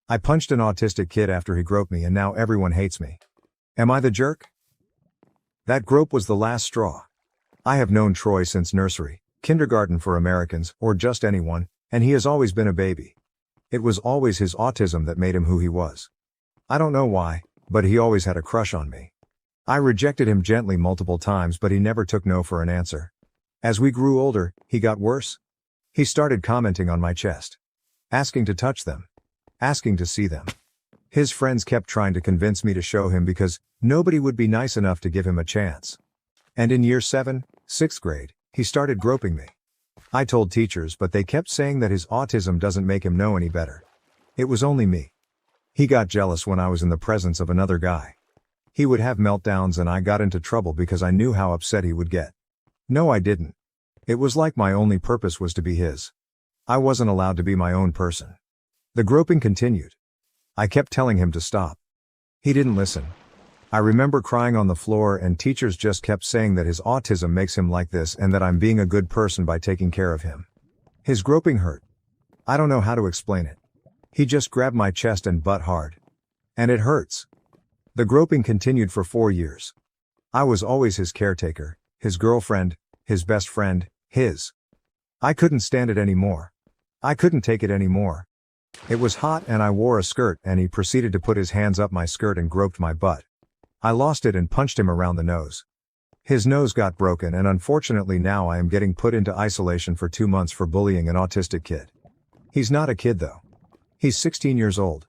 I punched an autistic kid after he groped me and now everyone hates me. Am I the jerk? That grope was the last straw. I have known Troy since nursery, kindergarten for Americans, or just anyone, and he has always been a baby. It was always his autism that made him who he was. I don't know why, but he always had a crush on me. I rejected him gently multiple times, but he never took no for an answer. As we grew older, he got worse. He started commenting on my chest. Asking to touch them. Asking to see them. His friends kept trying to convince me to show him because nobody would be nice enough to give him a chance. And in year 7, 6th grade, he started groping me. I told teachers, but they kept saying that his autism doesn't make him know any better. It was only me. He got jealous when I was in the presence of another guy. He would have meltdowns and I got into trouble because I knew how upset he would get. No, I didn't. It was like my only purpose was to be his. I wasn't allowed to be my own person. The groping continued. I kept telling him to stop. He didn't listen. I remember crying on the floor and teachers just kept saying that his autism makes him like this and that I'm being a good person by taking care of him. His groping hurt. I don't know how to explain it. He just grabbed my chest and butt hard. And it hurts. The groping continued for 4 years. I was always his caretaker, his girlfriend, his best friend, his. I couldn't stand it anymore. I couldn't take it anymore. It was hot and I wore a skirt and he proceeded to put his hands up my skirt and groped my butt. I lost it and punched him around the nose. His nose got broken and unfortunately now I am getting put into isolation for 2 months for bullying an autistic kid. He's not a kid though. He's 16 years old.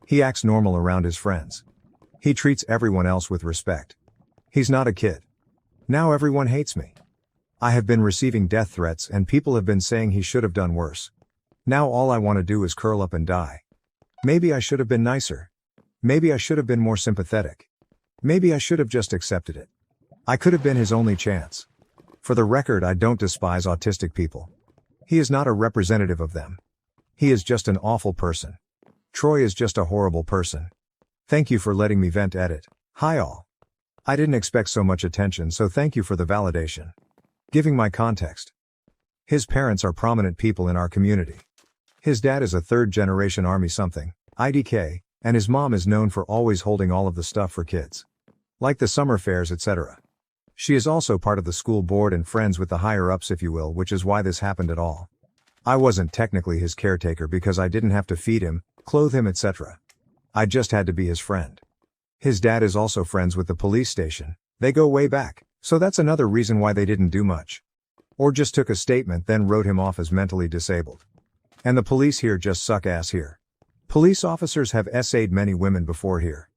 He acts normal around his friends. He treats everyone else with respect. He's not a kid. Now everyone hates me. I have been receiving death threats and people have been saying he should have done worse. Now all I want to do is curl up and die. Maybe I should have been nicer. Maybe I should have been more sympathetic. Maybe I should have just accepted it. I could have been his only chance. For the record, I don't despise autistic people. He is not a representative of them. He is just an awful person. Troy is just a horrible person. Thank you for letting me vent. Edit. Hi all. I didn't expect so much attention, so thank you for the validation. Giving my context. His parents are prominent people in our community. His dad is a third-generation Army something, IDK, and his mom is known for always holding all of the stuff for kids. Like the summer fairs, etc. She is also part of the school board and friends with the higher-ups, if you will, which is why this happened at all. I wasn't technically his caretaker because I didn't have to feed him, clothe him, etc. I just had to be his friend. His dad is also friends with the police station. They go way back, so that's another reason why they didn't do much. Or just took a statement then wrote him off as mentally disabled. And the police here just suck ass here. Police officers have SA'd many women before here.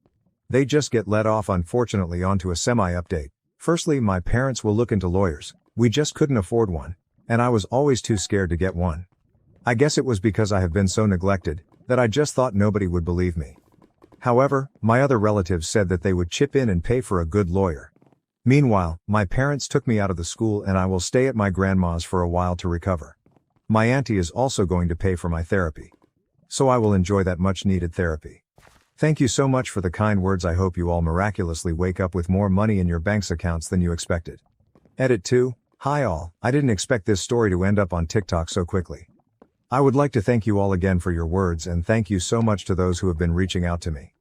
They just get let off. Unfortunately, onto a semi-update. Firstly, my parents will look into lawyers. We just couldn't afford one. And I was always too scared to get one. I guess it was because I have been so neglected, that I just thought nobody would believe me. However, my other relatives said that they would chip in and pay for a good lawyer. Meanwhile, my parents took me out of the school and I will stay at my grandma's for a while to recover. My auntie is also going to pay for my therapy. So I will enjoy that much needed therapy. Thank you so much for the kind words. I hope you all miraculously wake up with more money in your bank's accounts than you expected. Edit 2. Hi all, I didn't expect this story to end up on TikTok so quickly. I would like to thank you all again for your words and thank you so much to those who have been reaching out to me.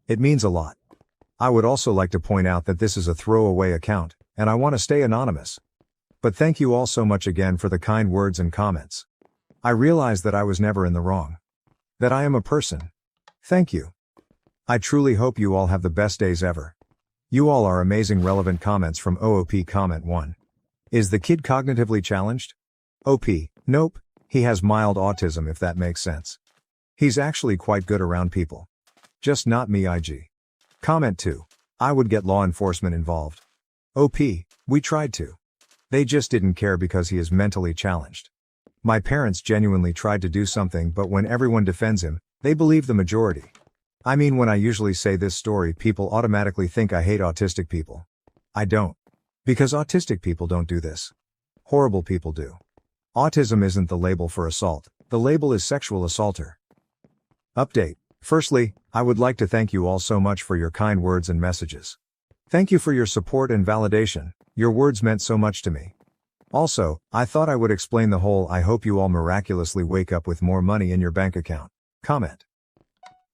It means a lot. I would also like to point out that this is a throwaway account, and I want to stay anonymous. But thank you all so much again for the kind words and comments. I realize that I was never in the wrong. That I am a person. Thank you. I truly hope you all have the best days ever. You all are amazing. Relevant comments from OOP. Comment 1. Is the kid cognitively challenged? OP, nope, he has mild autism if that makes sense. He's actually quite good around people. Just not me. IG. Comment 2. I would get law enforcement involved. OP, we tried to. They just didn't care because he is mentally challenged. My parents genuinely tried to do something, but when everyone defends him, they believe the majority. I mean, when I usually say this story, people automatically think I hate autistic people. I don't. Because autistic people don't do this. Horrible people do. Autism isn't the label for assault, the label is sexual assaulter. Update. Firstly, I would like to thank you all so much for your kind words and messages. Thank you for your support and validation, your words meant so much to me. Also, I thought I would explain the whole I hope you all miraculously wake up with more money in your bank account comment.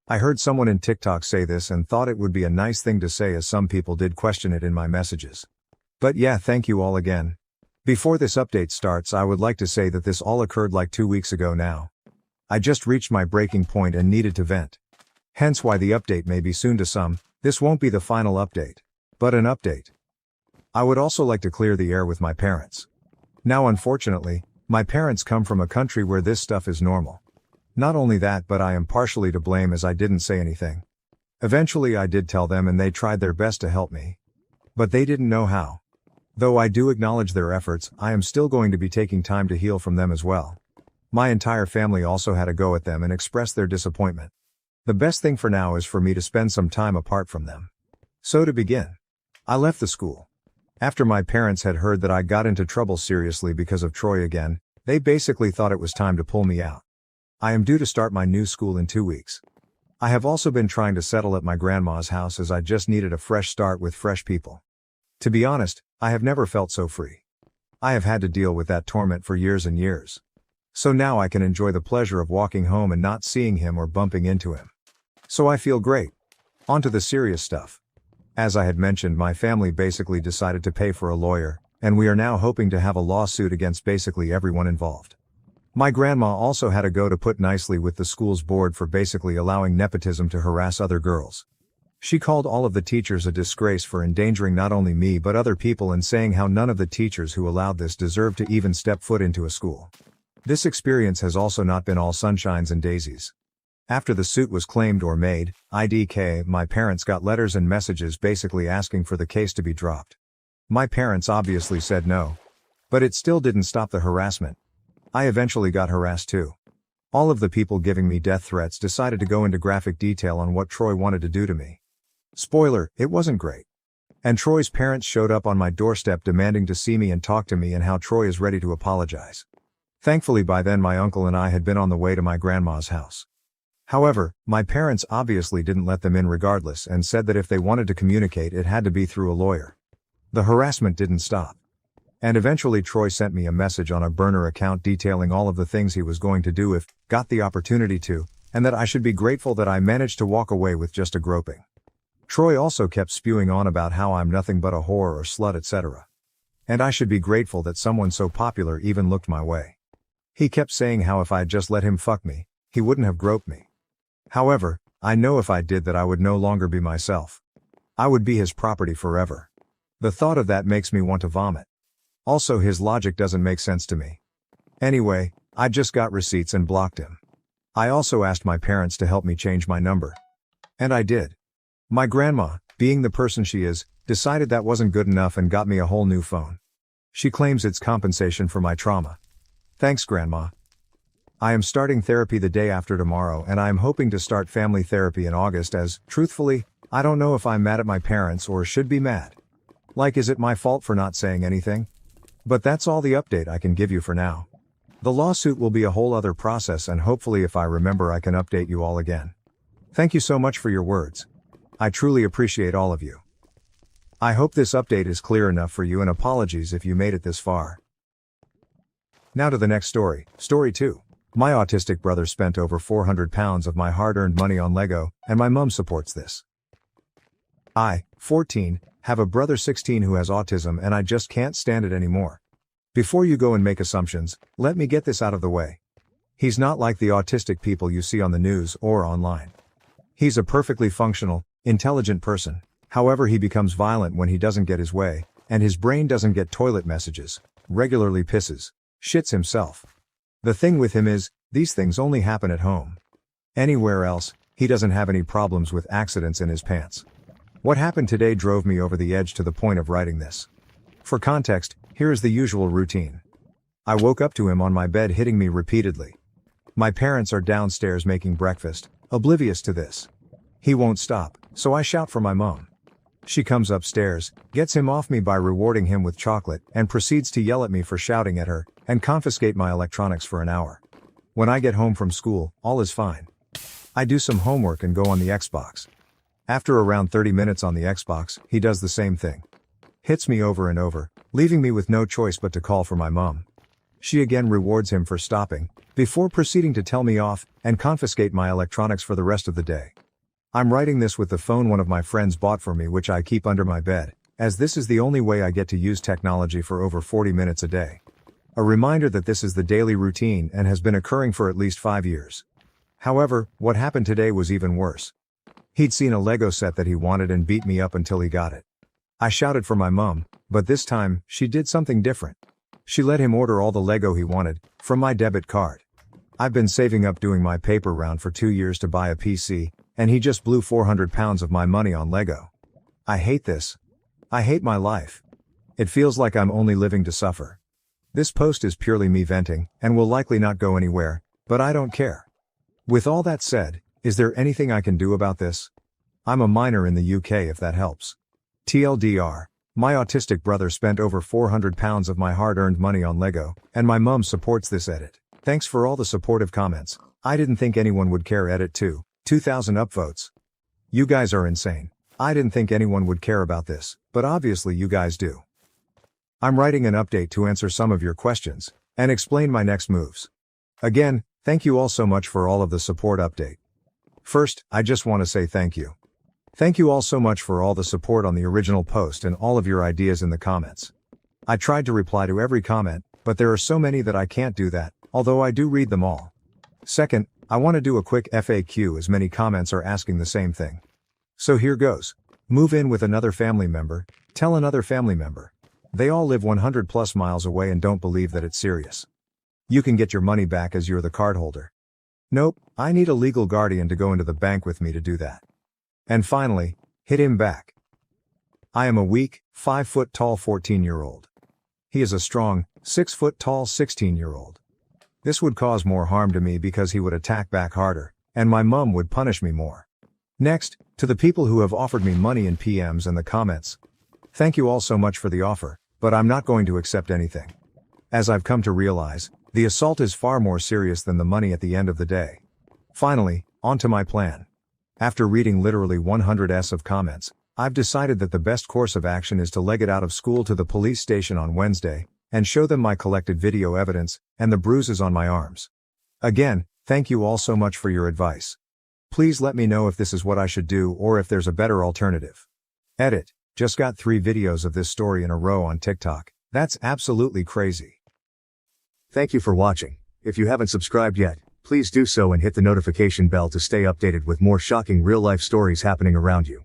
I heard someone in TikTok say this and thought it would be a nice thing to say, as some people did question it in my messages. But yeah, thank you all again. Before this update starts, I would like to say that this all occurred like 2 weeks ago now. I just reached my breaking point and needed to vent. Hence why the update may be soon to some. This won't be the final update, but an update. I would also like to clear the air with my parents. Now unfortunately, my parents come from a country where this stuff is normal. Not only that, but I am partially to blame as I didn't say anything. Eventually I did tell them and they tried their best to help me. But they didn't know how. Though I do acknowledge their efforts, I am still going to be taking time to heal from them as well. My entire family also had a go at them and expressed their disappointment. The best thing for now is for me to spend some time apart from them. So to begin, I left the school. After my parents had heard that I got into trouble seriously because of Troy again, they basically thought it was time to pull me out. I am due to start my new school in 2 weeks. I have also been trying to settle at my grandma's house as I just needed a fresh start with fresh people. To be honest, I have never felt so free. I have had to deal with that torment for years and years. So now I can enjoy the pleasure of walking home and not seeing him or bumping into him. So I feel great. On to the serious stuff. As I had mentioned, my family basically decided to pay for a lawyer, and we are now hoping to have a lawsuit against basically everyone involved. My grandma also had a go to put nicely with the school's board for basically allowing nepotism to harass other girls. She called all of the teachers a disgrace for endangering not only me but other people, and saying how none of the teachers who allowed this deserved to even step foot into a school. This experience has also not been all sunshines and daisies. After the suit was claimed or made, IDK, my parents got letters and messages basically asking for the case to be dropped. My parents obviously said no. But it still didn't stop the harassment. I eventually got harassed too. All of the people giving me death threats decided to go into graphic detail on what Troy wanted to do to me. Spoiler, it wasn't great. And Troy's parents showed up on my doorstep demanding to see me and talk to me, and how Troy is ready to apologize. Thankfully by then my uncle and I had been on the way to my grandma's house. However, my parents obviously didn't let them in regardless and said that if they wanted to communicate it had to be through a lawyer. The harassment didn't stop. And eventually Troy sent me a message on a burner account detailing all of the things he was going to do if got the opportunity to, and that I should be grateful that I managed to walk away with just a groping. Troy also kept spewing on about how I'm nothing but a whore or slut, etc. And I should be grateful that someone so popular even looked my way. He kept saying how if I had just let him fuck me, he wouldn't have groped me. However, I know if I did that I would no longer be myself. I would be his property forever. The thought of that makes me want to vomit. Also, his logic doesn't make sense to me. Anyway, I just got receipts and blocked him. I also asked my parents to help me change my number. And I did. My grandma, being the person she is, decided that wasn't good enough and got me a whole new phone. She claims it's compensation for my trauma. Thanks, Grandma. I am starting therapy the day after tomorrow, and I am hoping to start family therapy in August as, truthfully, I don't know if I'm mad at my parents or should be mad. Like, is it my fault for not saying anything? But that's all the update I can give you for now. The lawsuit will be a whole other process, and hopefully if I remember I can update you all again. Thank you so much for your words. I truly appreciate all of you. I hope this update is clear enough for you, and apologies if you made it this far. Now to the next story, Story 2. My autistic brother spent over 400 pounds of my hard-earned money on Lego, and my mum supports this. I, 14, have a brother 16 who has autism, and I just can't stand it anymore. Before you go and make assumptions, let me get this out of the way. He's not like the autistic people you see on the news or online. He's a perfectly functional, intelligent person. However, he becomes violent when he doesn't get his way, and his brain doesn't get toilet messages, regularly pisses, shits himself. The thing with him is, these things only happen at home. Anywhere else, he doesn't have any problems with accidents in his pants. What happened today drove me over the edge to the point of writing this. For context, here is the usual routine. I woke up to him on my bed hitting me repeatedly. My parents are downstairs making breakfast, oblivious to this. He won't stop, so I shout for my mom. She comes upstairs, gets him off me by rewarding him with chocolate, and proceeds to yell at me for shouting at her, and confiscate my electronics for an hour. When I get home from school, all is fine. I do some homework and go on the Xbox. After around 30 minutes on the Xbox, he does the same thing. Hits me over and over, leaving me with no choice but to call for my mom. She again rewards him for stopping, before proceeding to tell me off and confiscate my electronics for the rest of the day. I'm writing this with the phone one of my friends bought for me, which I keep under my bed, as this is the only way I get to use technology for over 40 minutes a day. A reminder that this is the daily routine and has been occurring for at least 5 years. However, what happened today was even worse. He'd seen a Lego set that he wanted and beat me up until he got it. I shouted for my mom, but this time, she did something different. She let him order all the Lego he wanted, from my debit card. I've been saving up doing my paper round for 2 years to buy a PC, and he just blew 400 pounds of my money on Lego. I hate this. I hate my life. It feels like I'm only living to suffer. This post is purely me venting, and will likely not go anywhere, but I don't care. With all that said, is there anything I can do about this? I'm a minor in the UK if that helps. TLDR, my autistic brother spent over 400 pounds of my hard-earned money on Lego, and my mum supports this edit. Thanks for all the supportive comments. I didn't think anyone would care. Edit 2, 2,000 upvotes. You guys are insane. I didn't think anyone would care about this, but obviously you guys do. I'm writing an update to answer some of your questions, and explain my next moves. Again, thank you all so much for all of the support update. First, I just want to say thank you. Thank you all so much for all the support on the original post and all of your ideas in the comments. I tried to reply to every comment, but there are so many that I can't do that, although I do read them all. Second, I want to do a quick FAQ as many comments are asking the same thing. So here goes. Move in with another family member, tell another family member. They all live 100 plus miles away and don't believe that it's serious. You can get your money back as you're the cardholder. Nope, I need a legal guardian to go into the bank with me to do that. And finally, hit him back. I am a weak, 5 foot tall 14-year-old. He is a strong, 6 foot tall 16-year-old. This would cause more harm to me because he would attack back harder, and my mum would punish me more. Next, to the people who have offered me money in PMs and the comments. Thank you all so much for the offer, but I'm not going to accept anything. As I've come to realize, the assault is far more serious than the money at the end of the day. Finally, on to my plan. After reading literally 100s of comments, I've decided that the best course of action is to leg it out of school to the police station on Wednesday, and show them my collected video evidence, and the bruises on my arms. Again, thank you all so much for your advice. Please let me know if this is what I should do or if there's a better alternative. Edit. Just got 3 videos of this story in a row on TikTok. That's absolutely crazy. Thank you for watching. If you haven't subscribed yet, please do so and hit the notification bell to stay updated with more shocking real-life stories happening around you.